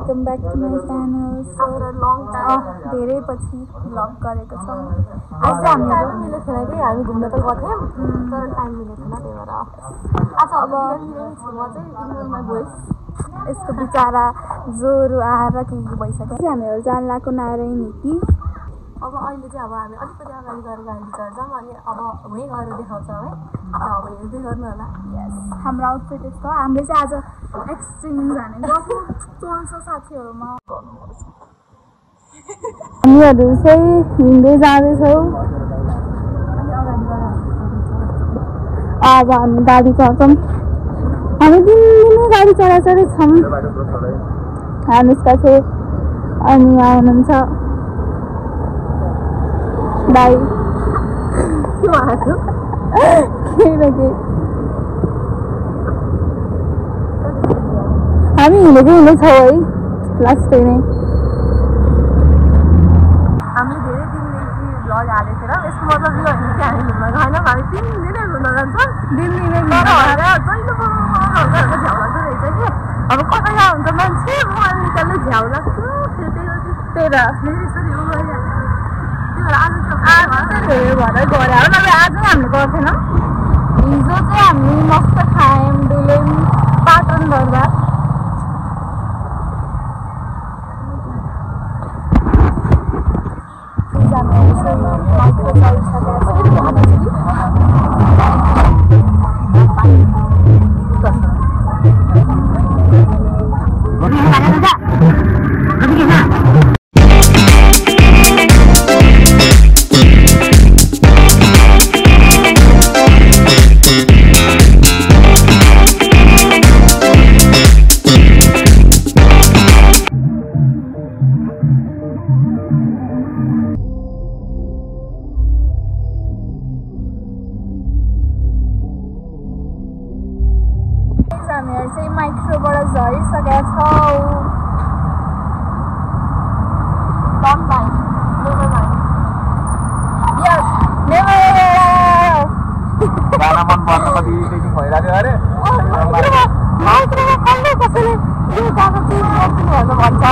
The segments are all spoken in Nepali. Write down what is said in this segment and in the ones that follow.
Welcome back to my channel. धेरै पछि भ्लग गरेको छौँ। आज हामीहरू मिलेको छैन कि हामी घुम्न त गर्थ्यौँ तर टाइम मिलेको छैन, त्यही भएर आज अब म चाहिँ इग्नोर माई भोइस यसको बिचरा ज्वरो आएर के भइसक्यो। हामीहरू जान लाग्यो नारायणी कि अब अहिले चाहिँ अब हामी अलिकति अगाडि गएर गाडी चढ्छौँ अनि अब वहीँ गएर देखाउँछौँ है। अब हेर्दै गर्नु होला। हाम्रो आउटफिट यस्तो। हामीले चाहिँ आज एक्सचेन्ज हाने गएको चल्छ साथीहरूमा। हामीहरू चाहिँ हिँड्दै जाँदैछौँ। अब हामी गाडी चढ्छौँ। हामी दिनदिनै गाडी चढाइ छौँ। अनुष्का चाहिँ अनि यहाँ हुनुहुन्छ बाई के भएको हामी हिँडेको हिँड्दैछौँ है लास्टै नै। हामीले धेरै दिनदेखि भ्लग हालेको थिएन। यसको मतलब यो होइन कि हामी घुम्न गएनौँ, हामी 3 दिनै घुम्न जान्छौँ। दिनदिनै तर भएर जहिले झ्याउ लाग्दो रहेछ कि अब कता यहाँ हुन्छ मान्छे मोबाइल निकाल्ने झ्याउ लाग्छ। त्यही त आज धेरै भएर गरे हो। नभए आज हामीले गर्थेनौँ। हिजो चाहिँ हामी मस्त खायौँ, डुल्यौँ पाटन गर्दा। हामीहरू चाहिँ माइक्रोबाट झरिसकेका छौँ। गाना मन पर्छ कति टेकिङ भइरहेको अरे माइक्रोमा कसले कसैले यो गाना चाहिँ भन्छ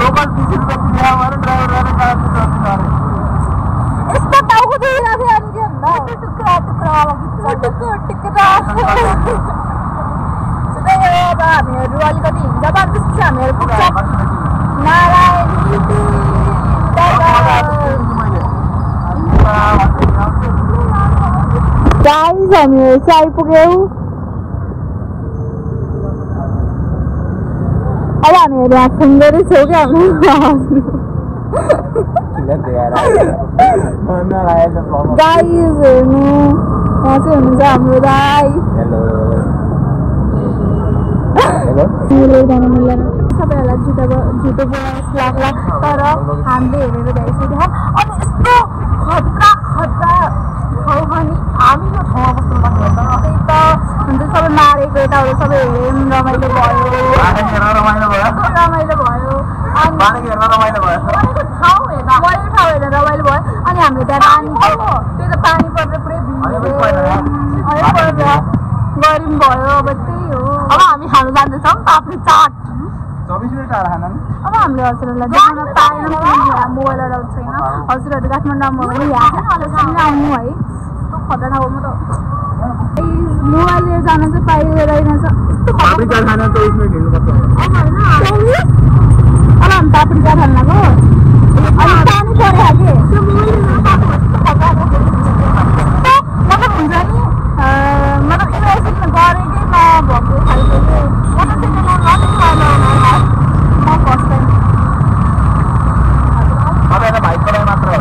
लोकल 20 रुपियाँ दिया भने ड्राइभरले यस्तो टाउको दिइरहेको थियो अनि के भन्दा टुक्रा हामीहरू अलिकति हिँड्दा त्यसपछि हामीहरू पुग्छ नारायणी। गाइस हामीहरू चाहिँ आइपुग्यौँ। अब हामीहरू यहाँ सुन्दरै छौँ क्या गाइस हेर्नु यहाँ चाहिँ हुनुहुन्छ हाम्रो दाइ। जान मिल्दैन सबैहरूलाई झुटो बोलाउनु लाग्ला तर हामीले हेरेर भ्याइसक्यो। अनि यस्तो खतरा ठाउँ अनि हामी यो ठाउँमा बस्नु पर्छ त हुन्छ। सबै मारेको यताहरू सबै हेऱ्यौँ, रमाइलो भयो अनि ठाउँ हेर्दा रमाइलो भयो। अनि हामीले त्यहाँ पानी त्यो त पानी परेर पुरै गरौँ भयो। अब त्यही हो। अब हामी खानु जाँदैछौँ पापडी चाट। 24 मिनट खाना अब हामीले हजुरहरूलाई देखाउन पाएनौँ यहाँ मोबाइल अलाउड छैन। हजुरहरू काठमाडौँमा भने यहाँ आउनु है। यस्तो खतरा ठाउँमा त मोबाइल लिएर जान चाहिँ पाइरहेन। पापडी चाट खाना 24 मिनट हिँड्नुपर्छ। अब हामी पापडी चाट खान लाग्यो अनि पानी परेको के मतलब हुन्छ नि मतलब इमेजिन गरेकै नभएको खालको म फर्स्ट टाइम तपाईँलाई भाइ पढाइ मात्र हो।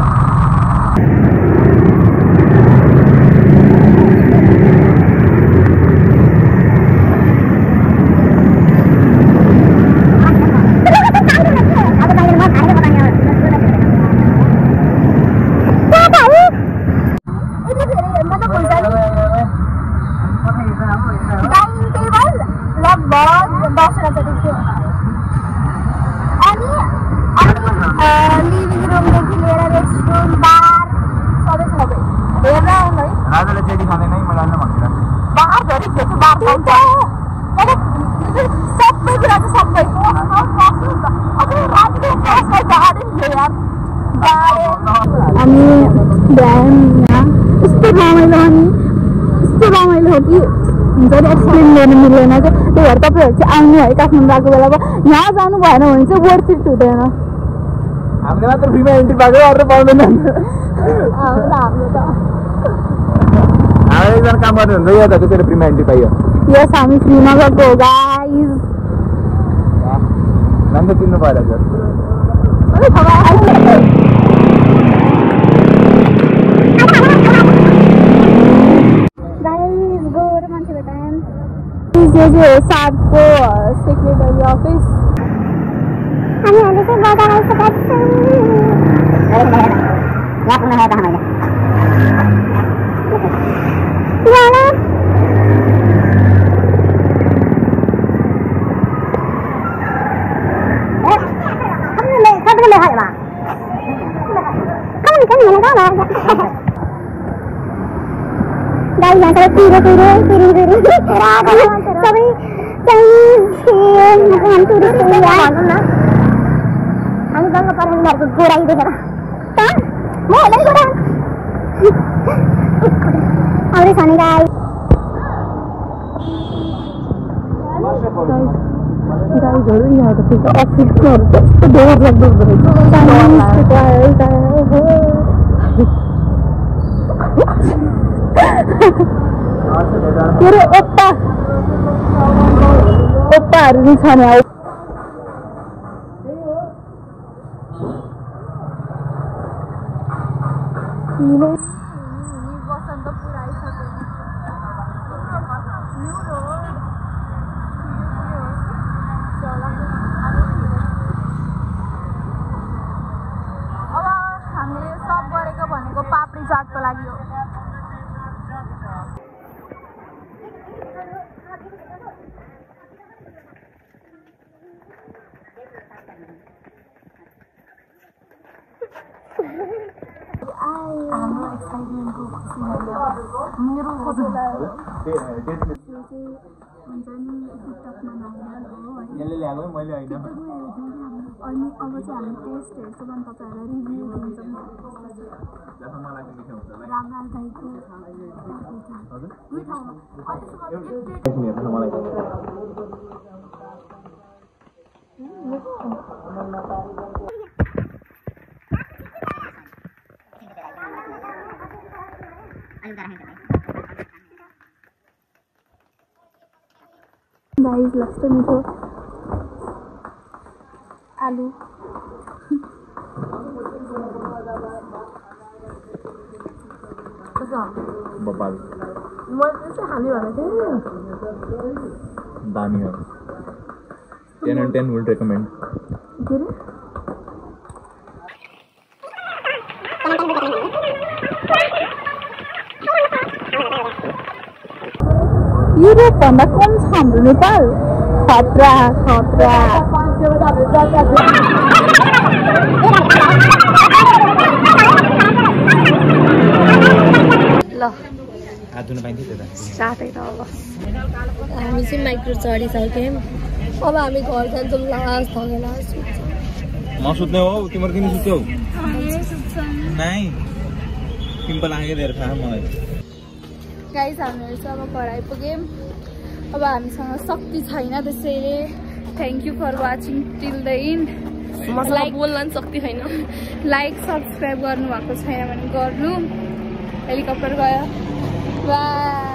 लिभिङ रुमदेखि लिएर रेस्टरुम बार सबै सबै हेरेर आउनु है। राजाले जेडी खाँदैन है मैले अन्त भन्दिनँ। बार झरी खेल्छु बार पाउँछ सबै कुरा चाहिँ सबैको अझै रातिको क्लासमा गाडी थियो यार हामी बिहान यहाँ यस्तो रमाइलो हो कि हुन्छ नि एक्सप्लेन गर्नु मिल्दैन क्या त्यही भएर तपाईँहरू चाहिँ आउनु है काठमाडौँ आएको बेलामा यहाँ जानु भएन भने चाहिँ वर्थ इट हुँदैन हामीले मात्र फ्रीमा एन्ट्री पाएको अरू पाउँदैन हाम्रो त हाम्रो एकजना काम गर्ने हुन्छ यहाँ त त्यसरी फ्रीमा एन्ट्री पाइयो यस हामी फ्रीमा गएको हो गाइज नाम त चिन्नु पऱ्यो यो चाहिँ हो साथको सेक्रेटरी अफिस हामीहरूले चाहिँ गर्दा गइसकेका गाईहरू यहाँ त अफिसहरू कस्तो डर लाग्दो के अरे ओप्पाहरू नि छ नि पापडी चाटको लागि हो हाम्रो एक्साइटमेन्टको खुसी मेरो हुन्छ नि टिकटकमा यसले ल्याएको मैले होइन अनि अब चाहिँ हामी टेस्ट हेर्छौँ अनि तपाईँहरूलाई रिभ्यू दिन्छौँ रामलाल दाईको गाइस लास्ट मिठो आलु बबाल मैले चाहिँ खाने भनेको थिएँ दामी हो 10 and 10 would recommend युरोप भन्दा कम छ हाम्रो नेपाल खतरा खतरा ल आधुन पाइन्छ त्यो त साथै त अब हामी चाहिँ माइक्रो चढिसक्यौँ अब हामी घर जान्छौँ लास्ट थगेला म सुत्ने हो तिम्रो किन सुत्छौ नाइ सिम्पल आगे धेरै थाहा मलाई गाइस हामीहरू चाहिँ अब घर आइपुग्यौँ अब हामीसँग शक्ति छैन त्यसैले thank you for watching till the end like बोल्न पनि सक्ति छैन लाइक सब्सक्राइब गर्नुभएको छैन भने गर्नु हेलिकप्टर गयो बाई